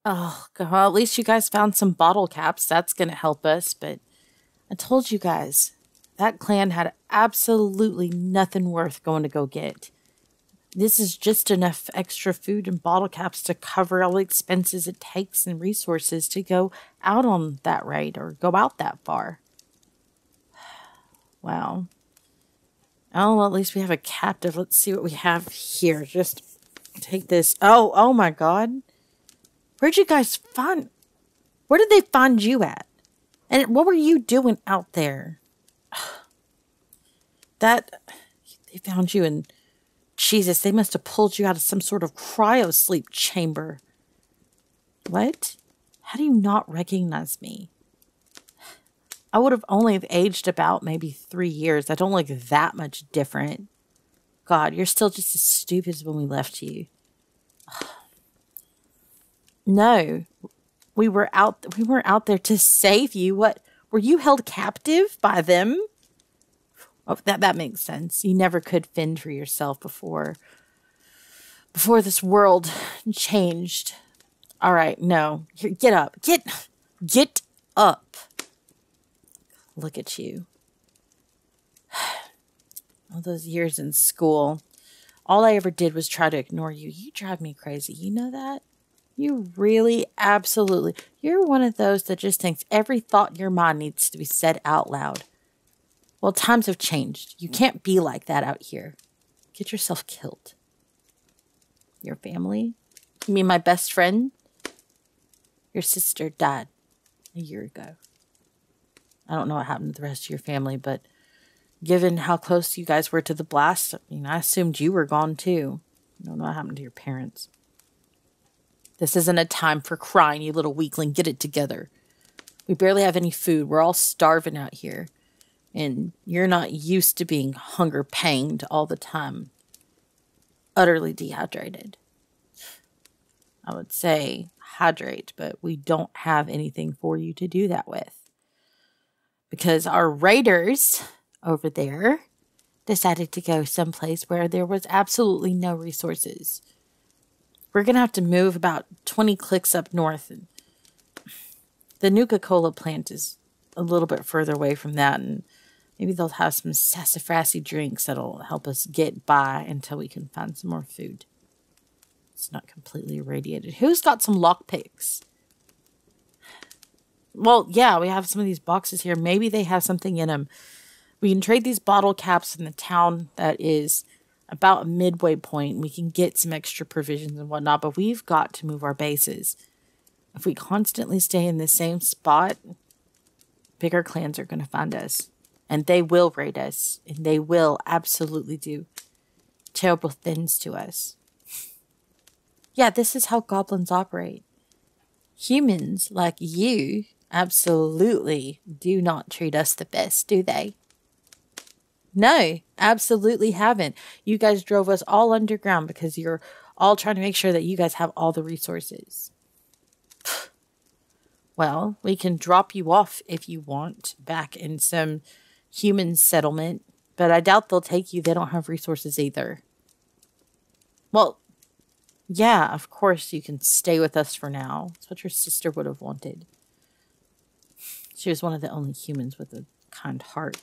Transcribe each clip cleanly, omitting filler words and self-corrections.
Oh, well, at least you guys found some bottle caps. That's going to help us. But I told you guys, that clan had absolutely nothing worth going to go get. This is just enough extra food and bottle caps to cover all the expenses it takes and resources to go out on that raid or go out that far. Wow. Oh, well, at least we have a captive. Let's see what we have here. Just take this. Oh my God. Where'd you guys find... Where did they find you at? And what were you doing out there? That... They found you in... Jesus, they must have pulled you out of some sort of cryo sleep chamber. What? How do you not recognize me? I would have only aged about maybe 3 years. I don't look that much different. God, you're still just as stupid as when we left you. No, we weren't out there to save you. What, were you held captive by them? Oh, that makes sense. You never could fend for yourself before this world changed. All right, no. Here, get up. Get up. Look at you. All those years in school, all I ever did was try to ignore you. You drive me crazy. You know that? You really, absolutely. You're one of those that just thinks every thought in your mind needs to be said out loud. Well, times have changed. You can't be like that out here. Get yourself killed. Your family? You mean my best friend? Your sister died a year ago. I don't know what happened to the rest of your family, but given how close you guys were to the blast, I mean, I assumed you were gone too. I don't know what happened to your parents. This isn't a time for crying, you little weakling. Get it together. We barely have any food. We're all starving out here. And you're not used to being hunger panged all the time. Utterly dehydrated. I would say hydrate, but we don't have anything for you to do that with. Because our raiders over there decided to go someplace where there was absolutely no resources. We're going to have to move about 20 clicks up north. And the Nuka-Cola plant is a little bit further away from that, and maybe they'll have some sassafrasy drinks that'll help us get by until we can find some more food. It's not completely irradiated. Who's got some lockpicks? Well, yeah, we have some of these boxes here. Maybe they have something in them. We can trade these bottle caps in the town that is about a midway point. We can get some extra provisions and whatnot, but we've got to move our bases. If we constantly stay in the same spot, bigger clans are going to find us. And they will raid us. And they will absolutely do terrible things to us. Yeah, this is how goblins operate. Humans like you absolutely do not treat us the best, do they? No, absolutely haven't. You guys drove us all underground because you're all trying to make sure that you guys have all the resources. Well, we can drop you off if you want back in some human settlement, but I doubt they'll take you. They don't have resources either. Well, yeah, of course you can stay with us for now. That's what your sister would have wanted. She was one of the only humans with a kind heart.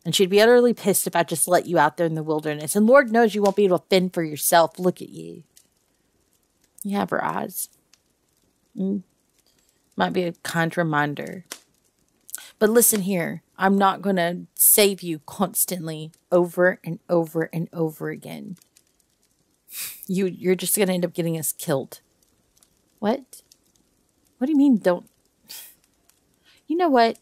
And she'd be utterly pissed if I just let you out there in the wilderness. And Lord knows you won't be able to fend for yourself. Look at you. You have her eyes. Might be a kind reminder. But listen here. I'm not going to save you constantly over and over and over again. You're just going to end up getting us killed. What? What do you mean don't... You know what?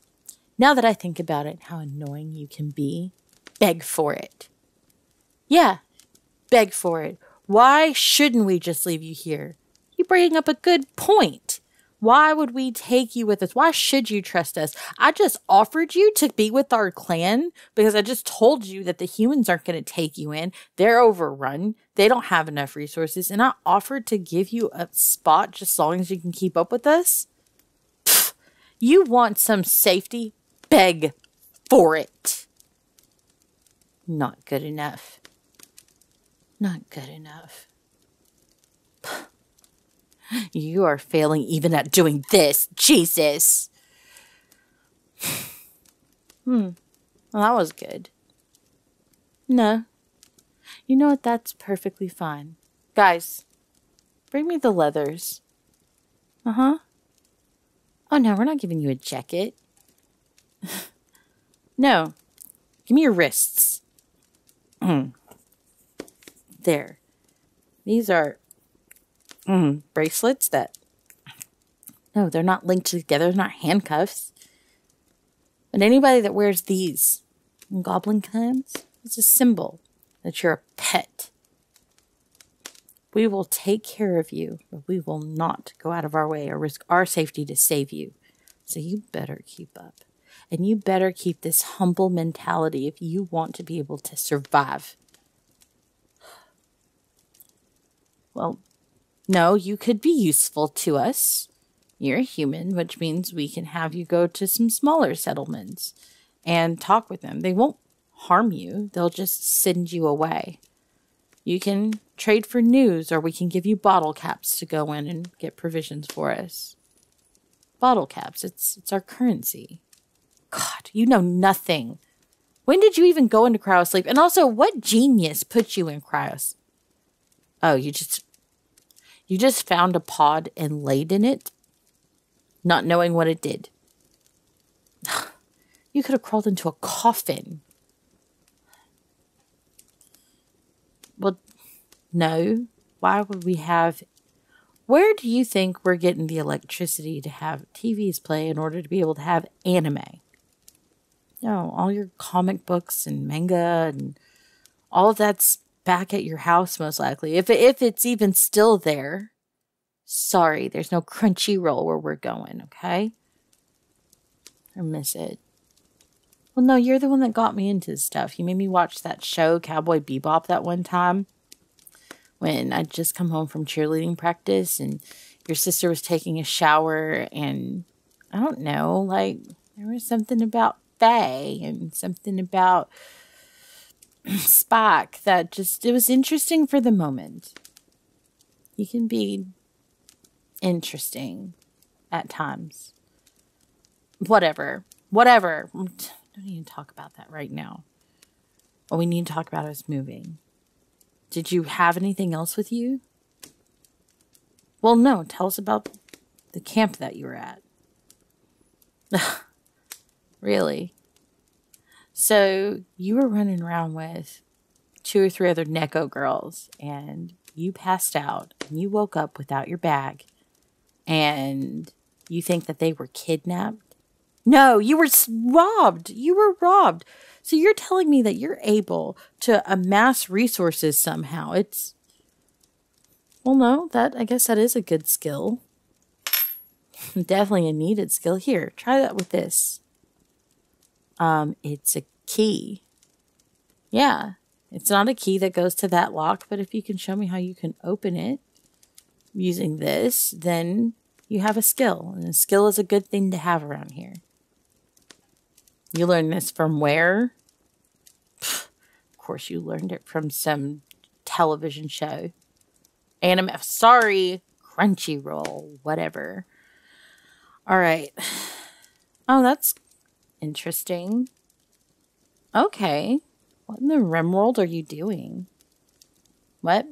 Now that I think about it, how annoying you can be, beg for it. Yeah, beg for it. Why shouldn't we just leave you here? You bring up a good point. Why would we take you with us? Why should you trust us? I just offered you to be with our clan because I just told you that the humans aren't going to take you in. They're overrun. They don't have enough resources. And I offered to give you a spot just as long as you can keep up with us. Pfft, you want some safety? Beg for it. Not good enough. Not good enough. You are failing even at doing this. Jesus. Well, that was good. No. You know what? That's perfectly fine. Guys, bring me the leathers. Uh-huh. Oh, no, we're not giving you a jacket. No. Give me your wrists. There. These are bracelets that... No, they're not linked together. They're not handcuffs. And anybody that wears these in Goblin clans, it's a symbol that you're a pet. We will take care of you, but we will not go out of our way or risk our safety to save you. So you better keep up. And you better keep this humble mentality if you want to be able to survive. Well, no, you could be useful to us. You're a human, which means we can have you go to some smaller settlements and talk with them. They won't harm you. They'll just send you away. You can trade for news, or we can give you bottle caps to go in and get provisions for us. Bottle caps, it's our currency. God, you know nothing. When did you even go into cryosleep? And also, what genius put you in cryos? Oh, you just found a pod and laid in it, not knowing what it did. You could have crawled into a coffin. Well, no. Why would we have... Where do you think we're getting the electricity to have TVs play in order to be able to have anime? No, all your comic books and manga and all of that's back at your house most likely. If it's even still there. Sorry, there's no Crunchyroll where we're going, okay? I miss it. Well, no, you're the one that got me into this stuff. You made me watch that show, Cowboy Bebop, that one time when I'd just come home from cheerleading practice and your sister was taking a shower and I don't know, like there was something about Faye and something about Spock that just, it was interesting for the moment. You can be interesting at times. Whatever. Don't even talk about that right now. What we need to talk about is moving. Did you have anything else with you? Well, no. Tell us about the camp that you were at. Really? So you were running around with 2 or 3 other neko girls and you passed out and you woke up without your bag and you think that they were kidnapped? No, you were robbed. You were robbed. So you're telling me that you're able to amass resources somehow. It's... Well, no, I guess that is a good skill. Definitely a needed skill. Here, try that with this. It's a key. Yeah, it's not a key that goes to that lock, but if you can show me how you can open it using this, then you have a skill. And a skill is a good thing to have around here. You learned this from where? Of course you learned it from some television show. Anime. Sorry. Crunchyroll. Whatever. Alright. Oh, that's interesting. Okay. What in the REM world are you doing? What?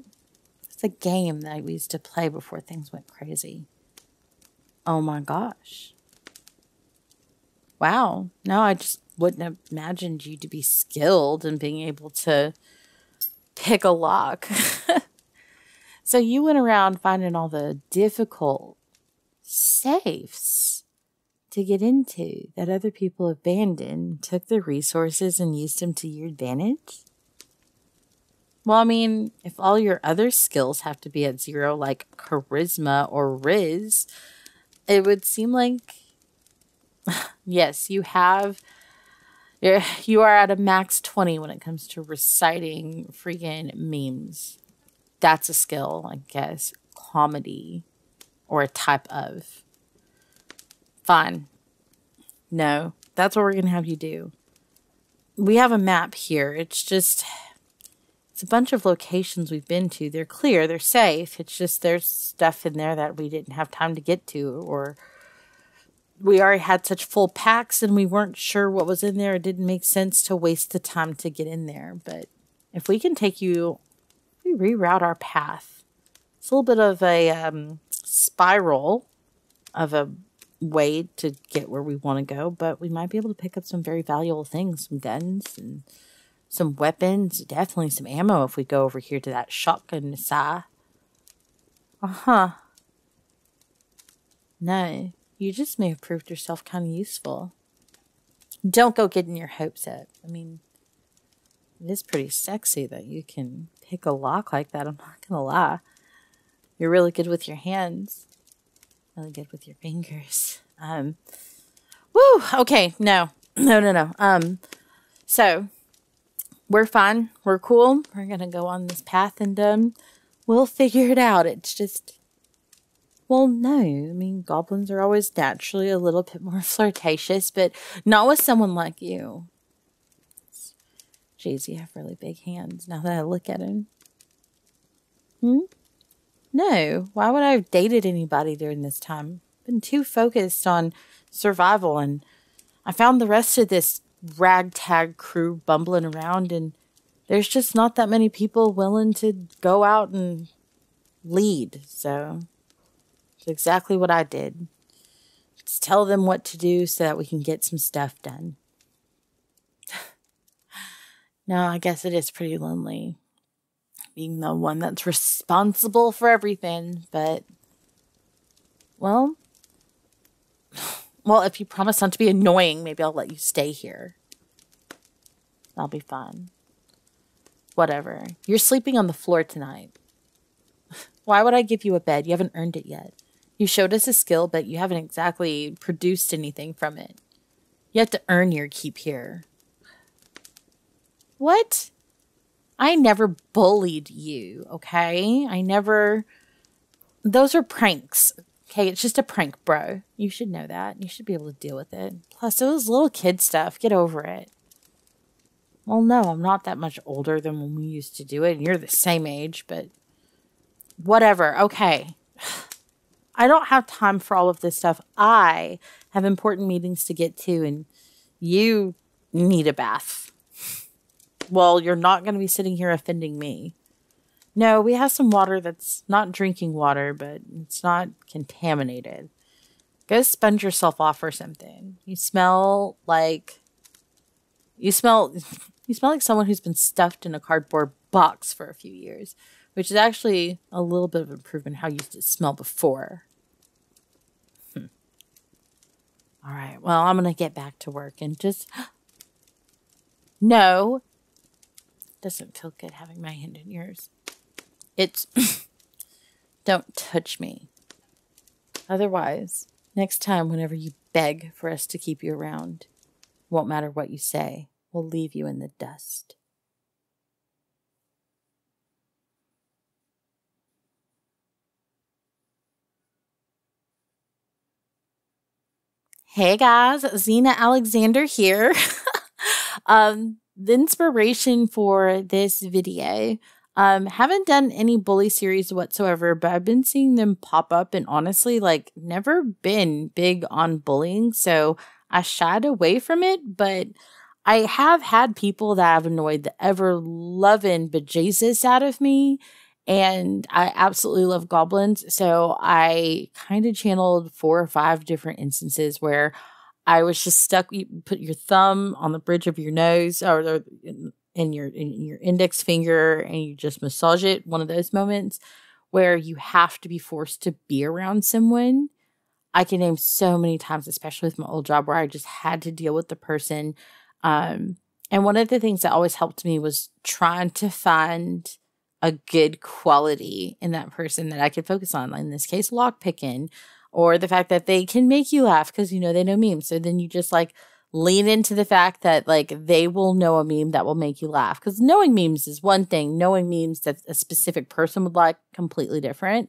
It's a game that we used to play before things went crazy. Oh my gosh. Wow. No, I just wouldn't have imagined you to be skilled in being able to pick a lock. So you went around finding all the difficult safes to get into that other people abandoned, took the resources and used them to your advantage? Well, I mean, if all your other skills have to be at 0, like charisma or riz, it would seem like... Yes, you are at a max 20 when it comes to reciting freaking memes. That's a skill, I guess. Comedy. Or a type of. Fine. No, that's what we're going to have you do. We have a map here. It's just... It's a bunch of locations we've been to. They're clear. They're safe. It's just there's stuff in there that we didn't have time to get to, or we already had such full packs and we weren't sure what was in there. It didn't make sense to waste the time to get in there. But if we can take you, we reroute our path. It's a little bit of a spiral of a way to get where we want to go, but we might be able to pick up some very valuable things, some guns and some weapons, definitely some ammo if we go over here to that shotgun side. No, you just may have proved yourself kind of useful. Don't go getting your hopes up. I mean, it is pretty sexy that you can pick a lock like that. I'm not going to lie. You're really good with your hands. Really good with your fingers. Woo! Okay, no. So, we're fine. We're cool. We're going to go on this path and we'll figure it out. It's just, well, no. I mean, goblins are always naturally a little bit more flirtatious, but not with someone like you. Jeez, you have really big hands now that I look at him. No. Why would I have dated anybody during this time? I've been too focused on survival, and I found the rest of this ragtag crew bumbling around, and there's just not that many people willing to go out and lead. So it's exactly what I did. Just tell them what to do so that we can get some stuff done. No, I guess it is pretty lonely being the one that's responsible for everything, but well, if you promise not to be annoying, maybe I'll let you stay here. That'll be fun. Whatever. You're sleeping on the floor tonight. Why would I give you a bed? You haven't earned it yet. You showed us a skill, but you haven't exactly produced anything from it. You have to earn your keep here. What? I never bullied you, okay? Those are pranks. Okay, it's just a prank, bro. You should know that. You should be able to deal with it. Plus, it was little kid stuff. Get over it. Well, no, I'm not that much older than when we used to do it. And you're the same age, but whatever. Okay. I don't have time for all of this stuff. I have important meetings to get to, and you need a bath. Well, you're not going to be sitting here offending me. No, we have some water that's not drinking water, but it's not contaminated. Go sponge yourself off or something. You smell like someone who's been stuffed in a cardboard box for a few years, which is actually a little bit of improvement how you used to smell before. All right, well, I'm going to get back to work and just... No. Doesn't feel good having my hand in yours. It's... Don't touch me. Otherwise, next time whenever you beg for us to keep you around, won't matter what you say. We'll leave you in the dust. Hey guys, Zena Alexander here. The inspiration for this video, haven't done any bully series whatsoever, but I've been seeing them pop up and honestly, like, never been big on bullying, so I shied away from it, but I have had people that have annoyed the ever-loving bejesus out of me, and I absolutely love goblins, so I kind of channeled 4 or 5 different instances where I was just stuck. You put your thumb on the bridge of your nose or in your index finger and you just massage it. One of those moments where you have to be forced to be around someone. I can name so many times, especially with my old job, where I just had to deal with the person. And one of the things that always helped me was trying to find a good quality in that person that I could focus on. Like in this case, lockpicking. Or the fact that they can make you laugh because, you know, they know memes. So then you just, like, lean into the fact that, like, they will know a meme that will make you laugh. Because knowing memes is one thing. Knowing memes that a specific person would like, completely different.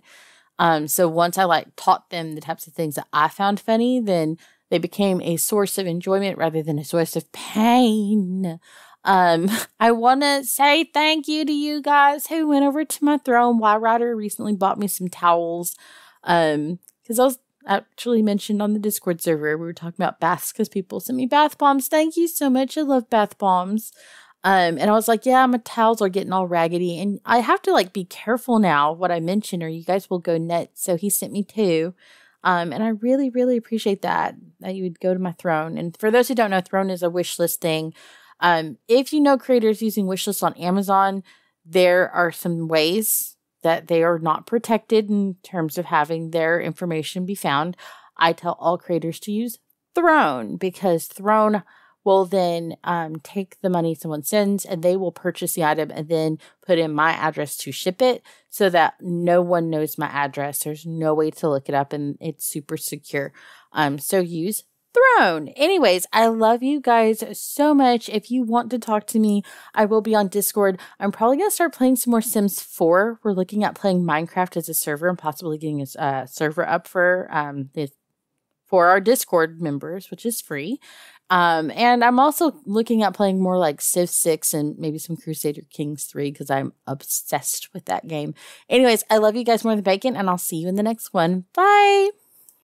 So once I, like, taught them the types of things that I found funny, then they became a source of enjoyment rather than a source of pain. I want to say thank you to you guys who went over to my throne. Y Rider recently bought me some towels. Because I was actually mentioned on the Discord server, we were talking about baths because people sent me bath bombs. Thank you so much. I love bath bombs. And I was like, yeah, my towels are getting all raggedy. And I have to like be careful now what I mention or you guys will go nuts. So he sent me 2. And I really, really appreciate that you would go to my throne. And for those who don't know, throne is a wish list thing. If you know creators using wish lists on Amazon, there are some ways that they are not protected in terms of having their information be found. I tell all creators to use Throne because Throne will then take the money someone sends and they will purchase the item and then put in my address to ship it so that no one knows my address. There's no way to look it up and it's super secure. So use Throne. Anyways, I love you guys so much. If you want to talk to me, I will be on Discord. I'm probably going to start playing some more Sims 4. We're looking at playing Minecraft as a server and possibly getting a server up for our Discord members, which is free. And I'm also looking at playing more like Civ 6 and maybe some Crusader Kings 3 because I'm obsessed with that game. Anyways, I love you guys more than bacon and I'll see you in the next one. Bye!